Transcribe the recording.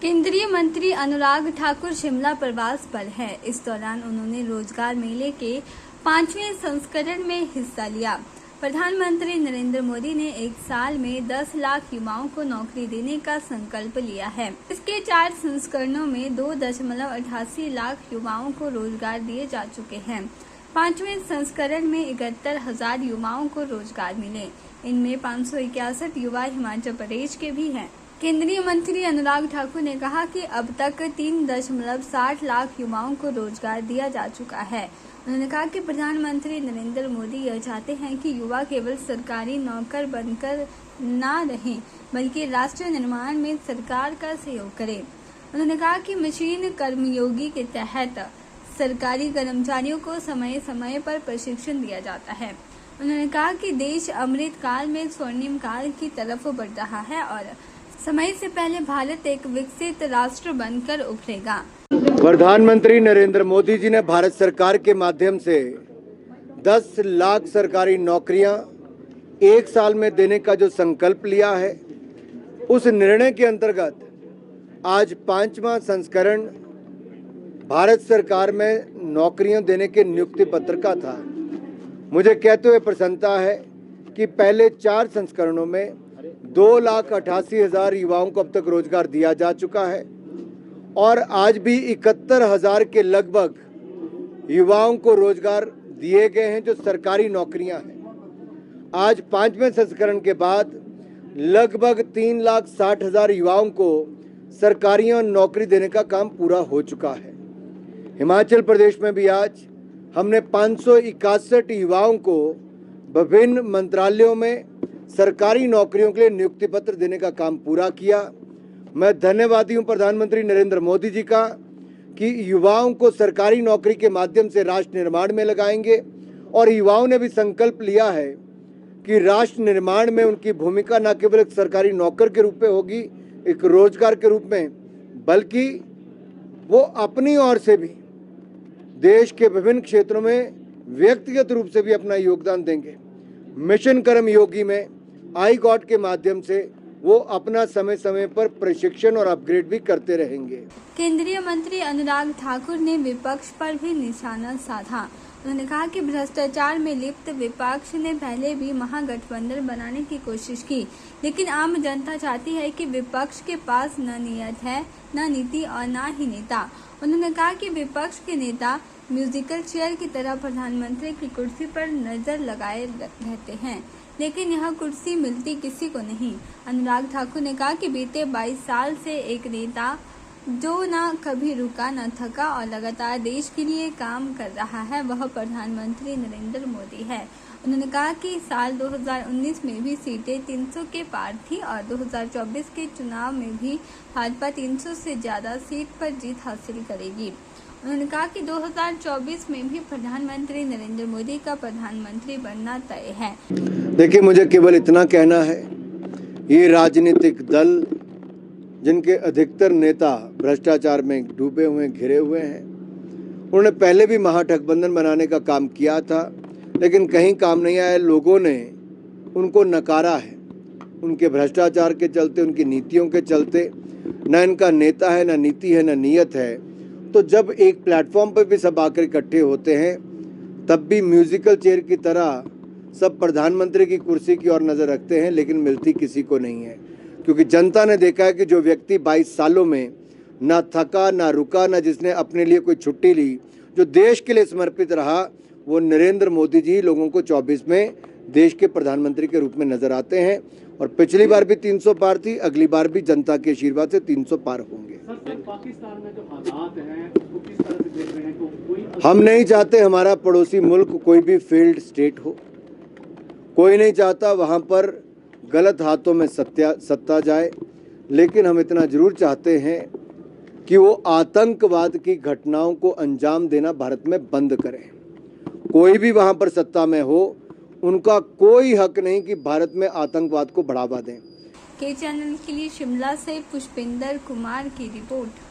केंद्रीय मंत्री अनुराग ठाकुर शिमला प्रवास पर है। इस दौरान उन्होंने रोजगार मेले के 5वें संस्करण में हिस्सा लिया। प्रधानमंत्री नरेंद्र मोदी ने एक साल में 10 लाख युवाओं को नौकरी देने का संकल्प लिया है। इसके 4 संस्करणों में 2.88 लाख युवाओं को रोजगार दिए जा चुके हैं। 5वें संस्करण में 71,000 युवाओं को रोजगार मिले। इनमें 561 युवा हिमाचल प्रदेश के भी हैं। केंद्रीय मंत्री अनुराग ठाकुर ने कहा कि अब तक 3.60 लाख युवाओं को रोजगार दिया जा चुका है। उन्होंने कहा कि प्रधानमंत्री नरेंद्र मोदी यह चाहते हैं कि युवा केवल सरकारी नौकर बनकर न रहें, बल्कि राष्ट्र निर्माण में सरकार का सहयोग करें। उन्होंने कहा कि मशीन कर्मयोगी के तहत सरकारी कर्मचारियों को समय समय पर प्रशिक्षण दिया जाता है। उन्होंने कहा कि देश अमृत काल में स्वर्णिम काल की तरफ बढ़ रहा है और समय से पहले भारत एक विकसित राष्ट्र बनकर उभरेगा। प्रधानमंत्री नरेंद्र मोदी जी ने भारत सरकार के माध्यम से 10 लाख सरकारी नौकरियां एक साल में देने का जो संकल्प लिया है, उस निर्णय के अंतर्गत आज 5वां संस्करण भारत सरकार में नौकरियां देने के नियुक्ति पत्र का था। मुझे कहते हुए प्रसन्नता है कि पहले 4 संस्करणों में 2,88,000 युवाओं को अब तक रोजगार दिया जा चुका है और आज भी 71,000 के लगभग युवाओं को रोजगार दिए गए हैं जो सरकारी नौकरियां हैं। आज 5वें संस्करण के बाद लगभग 3,60,000 युवाओं को सरकारी नौकरी देने का काम पूरा हो चुका है। हिमाचल प्रदेश में भी आज हमने 561 युवाओं को विभिन्न मंत्रालयों में सरकारी नौकरियों के लिए नियुक्ति पत्र देने का काम पूरा किया। मैं धन्यवादी हूं प्रधानमंत्री नरेंद्र मोदी जी का कि युवाओं को सरकारी नौकरी के माध्यम से राष्ट्र निर्माण में लगाएंगे और युवाओं ने भी संकल्प लिया है कि राष्ट्र निर्माण में उनकी भूमिका न केवल एक सरकारी नौकर के रूप में होगी, एक रोजगार के रूप में, बल्कि वो अपनी ओर से भी देश के विभिन्न क्षेत्रों में व्यक्तिगत रूप से भी अपना योगदान देंगे। मिशन कर्मयोगी में आई गॉट के माध्यम से वो अपना समय समय पर प्रशिक्षण और अपग्रेड भी करते रहेंगे। केंद्रीय मंत्री अनुराग ठाकुर ने विपक्ष पर भी निशाना साधा। उन्होंने कहा कि भ्रष्टाचार में लिप्त विपक्ष ने पहले भी महागठबंधन बनाने की कोशिश की, लेकिन आम जनता चाहती है कि विपक्ष के पास न नीयत है, न नीति और न ही नेता। उन्होंने कहा कि विपक्ष के नेता म्यूजिकल चेयर की तरह प्रधानमंत्री की कुर्सी पर नजर लगाए रहते हैं, लेकिन यह कुर्सी मिलती किसी को नहीं। अनुराग ठाकुर ने कहा कि बीते 22 साल से एक नेता जो न कभी रुका न थका और लगातार देश के लिए काम कर रहा है, वह प्रधानमंत्री नरेंद्र मोदी है। उन्होंने कहा कि साल 2019 में भी सीटें 300 के पार थी और 2024 के चुनाव में भी भाजपा 300 से ज्यादा सीट पर जीत हासिल करेगी। उन्होंने कहा कि 2024 में भी प्रधानमंत्री नरेंद्र मोदी का प्रधानमंत्री बनना तय है। देखिए, मुझे केवल इतना कहना है, ये राजनीतिक दल जिनके अधिकतर नेता भ्रष्टाचार में डूबे हुए घिरे हुए हैं, उन्होंने पहले भी महागठबंधन बनाने का काम किया था, लेकिन कहीं काम नहीं आया। लोगों ने उनको नकारा है, उनके भ्रष्टाचार के चलते, उनकी नीतियों के चलते। न इनका नेता है, न नीति है, न नीयत है। तो जब एक प्लेटफॉर्म पर भी सब आकर इकट्ठे होते हैं, तब भी म्यूजिकल चेयर की तरह सब प्रधानमंत्री की कुर्सी की ओर नजर रखते हैं, लेकिन मिलती किसी को नहीं है। क्योंकि जनता ने देखा है कि जो व्यक्ति 22 सालों में ना थका, ना रुका, ना जिसने अपने लिए कोई छुट्टी ली, जो देश के लिए समर्पित रहा, वो नरेंद्र मोदी जी लोगों को 24 में देश के प्रधानमंत्री के रूप में नजर आते हैं। और पिछली बार भी 300 पार थी, अगली बार भी जनता के आशीर्वाद से 300 पार होंगे। पाकिस्तान में जो हालात हैं वो किस तरह से देख रहे हैं? तो हम नहीं चाहते हमारा पड़ोसी मुल्क कोई भी फेल्ड स्टेट हो। कोई नहीं चाहता वहाँ पर गलत हाथों में सत्ता जाए, लेकिन हम इतना जरूर चाहते हैं कि वो आतंकवाद की घटनाओं को अंजाम देना भारत में बंद करें। कोई भी वहाँ पर सत्ता में हो, उनका कोई हक नहीं कि भारत में आतंकवाद को बढ़ावा दें। के चैनल के लिए शिमला से पुष्पिंदर कुमार की रिपोर्ट।